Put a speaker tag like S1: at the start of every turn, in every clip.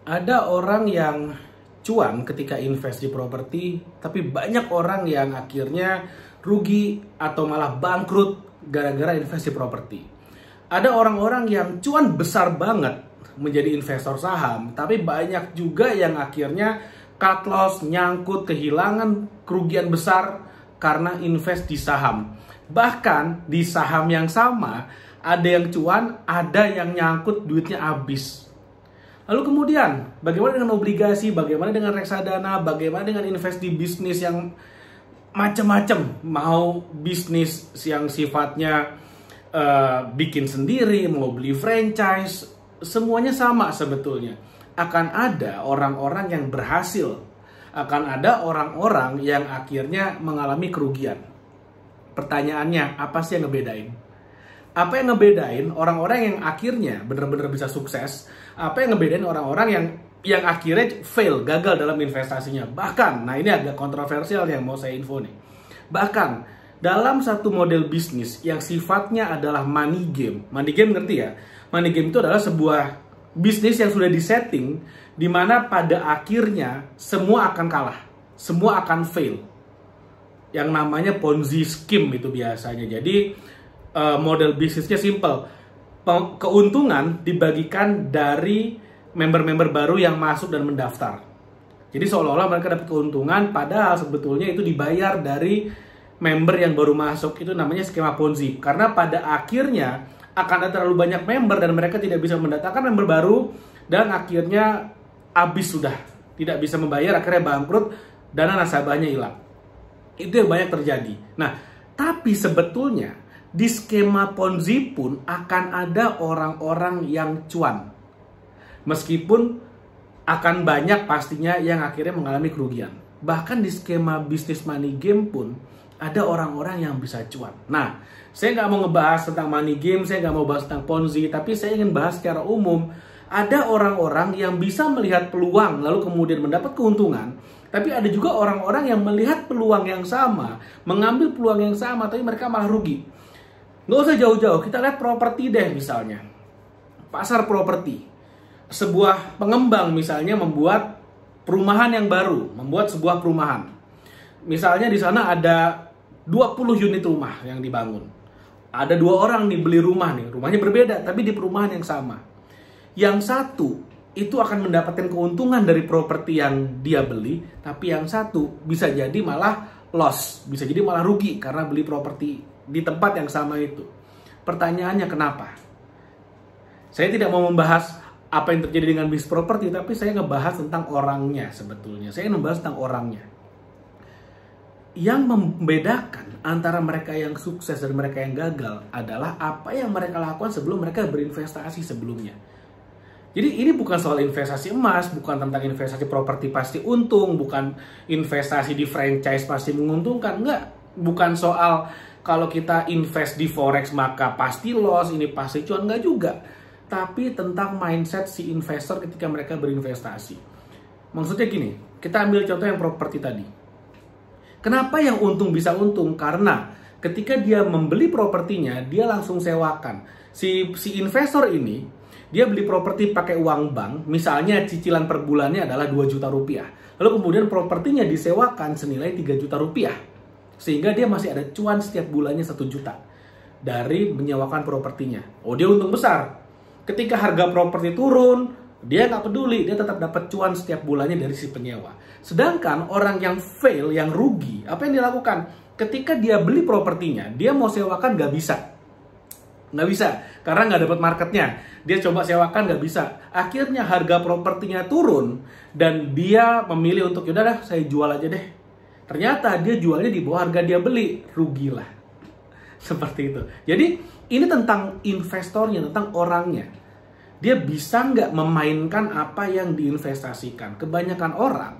S1: Ada orang yang cuan ketika invest di properti, tapi banyak orang yang akhirnya rugi atau malah bangkrut gara-gara invest di properti. Ada orang-orang yang cuan besar banget menjadi investor saham, tapi banyak juga yang akhirnya cut loss, nyangkut, kehilangan kerugian besar karena invest di saham. Bahkan di saham yang sama, ada yang cuan, ada yang nyangkut duitnya habis. Lalu kemudian, bagaimana dengan obligasi, bagaimana dengan reksadana, bagaimana dengan invest di bisnis yang macam-macam. Mau bisnis yang sifatnya bikin sendiri, mau beli franchise, semuanya sama sebetulnya. Akan ada orang-orang yang berhasil, akan ada orang-orang yang akhirnya mengalami kerugian. Pertanyaannya, apa sih yang ngebedain? Apa yang ngebedain orang-orang yang akhirnya benar-benar bisa sukses? Apa yang ngebedain orang-orang yang akhirnya fail, gagal dalam investasinya? Bahkan, nah ini agak kontroversial yang mau saya info nih. Bahkan, dalam satu model bisnis yang sifatnya adalah money game. Money game ngerti ya? Money game itu adalah sebuah bisnis yang sudah disetting, di mana pada akhirnya semua akan kalah. Semua akan fail. Yang namanya Ponzi scheme itu biasanya. Jadi, model bisnisnya simple. Keuntungan dibagikan dari member-member baru yang masuk dan mendaftar. Jadi seolah-olah mereka dapat keuntungan, padahal sebetulnya itu dibayar dari member yang baru masuk. Itu namanya skema Ponzi. Karena pada akhirnya akan ada terlalu banyak member dan mereka tidak bisa mendatangkan member baru, dan akhirnya habis sudah. Tidak bisa membayar, akhirnya bangkrut, dana nasabahnya hilang. Itu yang banyak terjadi. Nah, tapi sebetulnya di skema Ponzi pun akan ada orang-orang yang cuan. Meskipun akan banyak pastinya yang akhirnya mengalami kerugian. Bahkan di skema bisnis money game pun ada orang-orang yang bisa cuan. Nah, saya nggak mau ngebahas tentang money game, saya nggak mau bahas tentang Ponzi, tapi saya ingin bahas secara umum. Ada orang-orang yang bisa melihat peluang lalu kemudian mendapat keuntungan. Tapi ada juga orang-orang yang melihat peluang yang sama, mengambil peluang yang sama, tapi mereka malah rugi. Nggak usah jauh-jauh, kita lihat properti deh misalnya. Pasar properti. Sebuah pengembang misalnya membuat perumahan yang baru, membuat sebuah perumahan. Misalnya di sana ada 20 unit rumah yang dibangun. Ada 2 orang nih beli rumah nih, rumahnya berbeda tapi di perumahan yang sama. Yang satu itu akan mendapatkan keuntungan dari properti yang dia beli, tapi yang satu bisa jadi malah loss, bisa jadi malah rugi karena beli properti di tempat yang sama itu. Pertanyaannya kenapa? Saya tidak mau membahas apa yang terjadi dengan bisnis properti, tapi saya ngebahas tentang orangnya sebetulnya. Saya ngebahas tentang orangnya. Yang membedakan antara mereka yang sukses dan mereka yang gagal adalah apa yang mereka lakukan sebelum mereka berinvestasi sebelumnya. Jadi ini bukan soal investasi emas, bukan tentang investasi properti pasti untung, bukan investasi di franchise pasti menguntungkan, enggak. Bukan soal kalau kita invest di forex maka pasti loss, ini pasti cuan, enggak juga. Tapi tentang mindset si investor ketika mereka berinvestasi. Maksudnya gini, kita ambil contoh yang properti tadi. Kenapa yang untung bisa untung? Karena ketika dia membeli propertinya, dia langsung sewakan. Si investor ini, dia beli properti pakai uang bank, misalnya cicilan per bulannya adalah 2 juta rupiah. Lalu kemudian propertinya disewakan senilai 3 juta rupiah. Sehingga dia masih ada cuan setiap bulannya 1 juta dari menyewakan propertinya. Oh, dia untung besar. Ketika harga properti turun, dia nggak peduli, dia tetap dapat cuan setiap bulannya dari si penyewa. Sedangkan orang yang fail, yang rugi, apa yang dilakukan? Ketika dia beli propertinya, dia mau sewakan nggak bisa. Nggak bisa, karena nggak dapat marketnya. Dia coba sewakan nggak bisa. Akhirnya harga propertinya turun, dan dia memilih untuk, yaudah dah, saya jual aja deh. Ternyata dia jualnya di bawah harga dia beli, rugilah. Seperti itu. Jadi ini tentang investornya, tentang orangnya. Dia bisa nggak memainkan apa yang diinvestasikan. Kebanyakan orang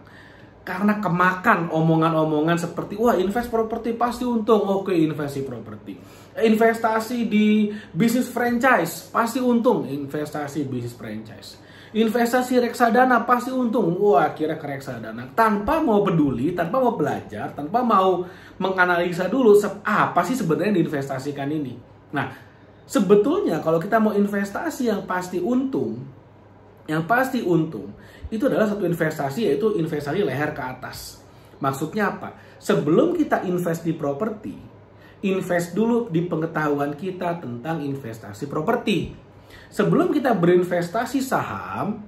S1: karena kemakan omongan-omongan seperti, wah invest properti pasti untung, oke investasi properti. Investasi di bisnis franchise pasti untung, investasi bisnis franchise. Investasi reksadana pasti untung, wah kira ke reksadana. Tanpa mau peduli, tanpa mau belajar, tanpa mau menganalisa dulu apa sih sebenarnya diinvestasikan ini. Nah, sebetulnya kalau kita mau investasi yang pasti untung, yang pasti untung itu adalah satu investasi, yaitu investasi leher ke atas. Maksudnya apa? Sebelum kita invest di properti, invest dulu di pengetahuan kita tentang investasi properti. Sebelum kita berinvestasi saham,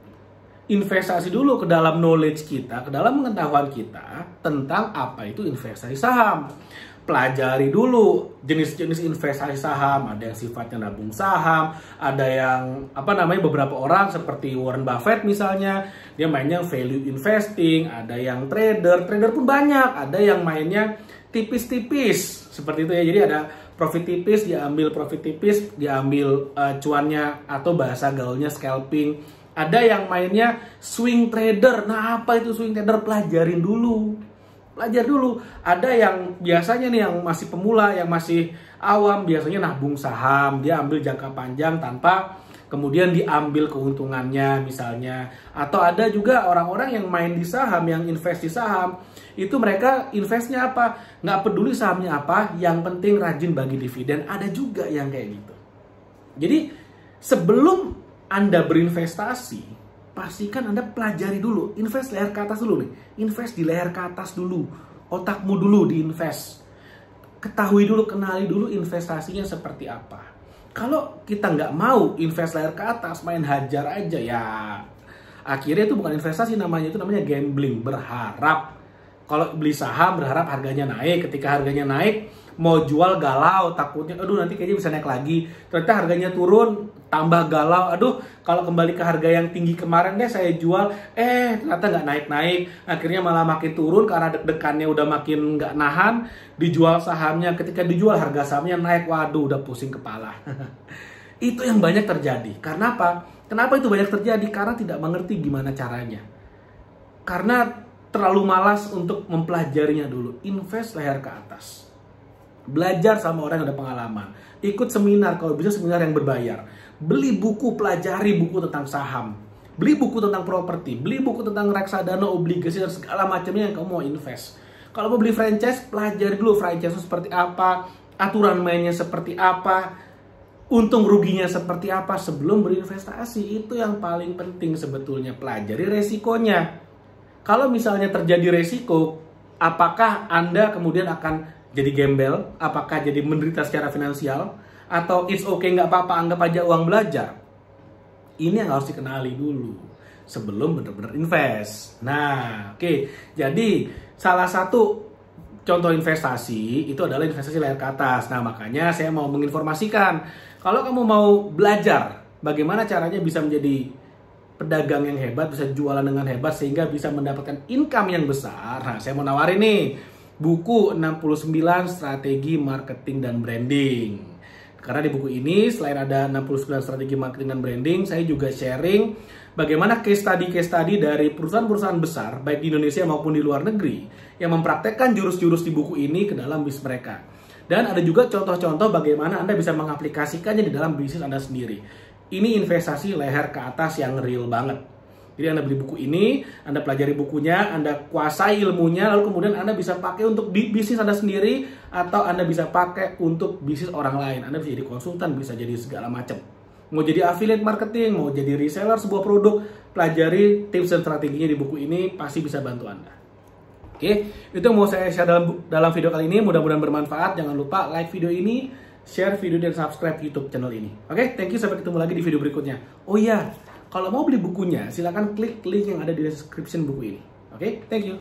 S1: investasi dulu ke dalam knowledge kita, ke dalam pengetahuan kita tentang apa itu investasi saham. Pelajari dulu jenis-jenis investasi saham, ada yang sifatnya nabung saham, ada yang beberapa orang seperti Warren Buffett misalnya, dia mainnya value investing, ada yang trader pun banyak, ada yang mainnya tipis-tipis seperti itu ya. Jadi ada profit tipis, diambil cuannya, atau bahasa gaulnya scalping. Ada yang mainnya swing trader. Nah, apa itu swing trader? Pelajar dulu. Ada yang biasanya nih yang masih pemula, yang masih awam, biasanya nabung saham, dia ambil jangka panjang tanpa kemudian diambil keuntungannya misalnya. Atau ada juga orang-orang yang main di saham, yang invest di saham, itu mereka investnya apa? Nggak peduli sahamnya apa, yang penting rajin bagi dividen. Ada juga yang kayak gitu. Jadi sebelum Anda berinvestasi, pastikan Anda pelajari dulu, invest leher ke atas dulu nih. Invest di leher ke atas dulu. Otakmu dulu diinvest. Ketahui dulu, kenali dulu investasinya seperti apa. Kalau kita nggak mau invest leher ke atas, main hajar aja ya, akhirnya itu bukan investasi namanya, itu namanya gambling. Berharap. Kalau beli saham berharap harganya naik, ketika harganya naik mau jual galau, takutnya aduh nanti kayaknya bisa naik lagi. Ternyata harganya turun, tambah galau, aduh kalau kembali ke harga yang tinggi kemarin deh saya jual, ternyata nggak naik-naik. Akhirnya malah makin turun karena deg-degannya udah makin nggak nahan, dijual sahamnya. Ketika dijual harga sahamnya naik, waduh udah pusing kepala. Itu yang banyak terjadi. Karena apa? Kenapa itu banyak terjadi? Karena tidak mengerti gimana caranya. Karena terlalu malas untuk mempelajarinya dulu. Invest leher ke atas. Belajar sama orang yang ada pengalaman. Ikut seminar, kalau bisa seminar yang berbayar. Beli buku, pelajari buku tentang saham. Beli buku tentang properti. Beli buku tentang reksadana, obligasi, dan segala macamnya yang kamu mau invest. Kalau mau beli franchise, pelajari dulu franchise itu seperti apa. Aturan mainnya seperti apa. Untung ruginya seperti apa sebelum berinvestasi. Itu yang paling penting sebetulnya. Pelajari resikonya. Kalau misalnya terjadi resiko, apakah Anda kemudian akan jadi gembel? Apakah jadi menderita secara finansial? Atau it's okay, nggak apa-apa, anggap aja uang belajar? Ini yang harus dikenali dulu sebelum benar-benar invest. Nah, oke. Jadi, salah satu contoh investasi itu adalah investasi leher ke atas. Nah, makanya saya mau menginformasikan, kalau kamu mau belajar bagaimana caranya bisa menjadi pedagang yang hebat, bisa jualan dengan hebat sehingga bisa mendapatkan income yang besar. Nah, saya mau nawarin nih buku 69 Strategi Marketing dan Branding. Karena di buku ini selain ada 69 strategi marketing dan branding, saya juga sharing bagaimana case study dari perusahaan-perusahaan besar baik di Indonesia maupun di luar negeri yang mempraktekkan jurus-jurus di buku ini ke dalam bisnis mereka. Dan ada juga contoh-contoh bagaimana Anda bisa mengaplikasikannya di dalam bisnis Anda sendiri. Ini investasi leher ke atas yang real banget. Jadi Anda beli buku ini, Anda pelajari bukunya, Anda kuasai ilmunya, lalu kemudian Anda bisa pakai untuk bisnis Anda sendiri, atau Anda bisa pakai untuk bisnis orang lain. Anda bisa jadi konsultan, bisa jadi segala macam. Mau jadi affiliate marketing, mau jadi reseller sebuah produk, pelajari tips dan strateginya di buku ini, pasti bisa bantu Anda. Oke, itu yang mau saya share dalam video kali ini. Mudah-mudahan bermanfaat. Jangan lupa like video ini, share video, dan subscribe YouTube channel ini. Oke, thank you. Sampai ketemu lagi di video berikutnya. Oh iya, kalau mau beli bukunya, silahkan klik link yang ada di description buku ini. Oke, thank you.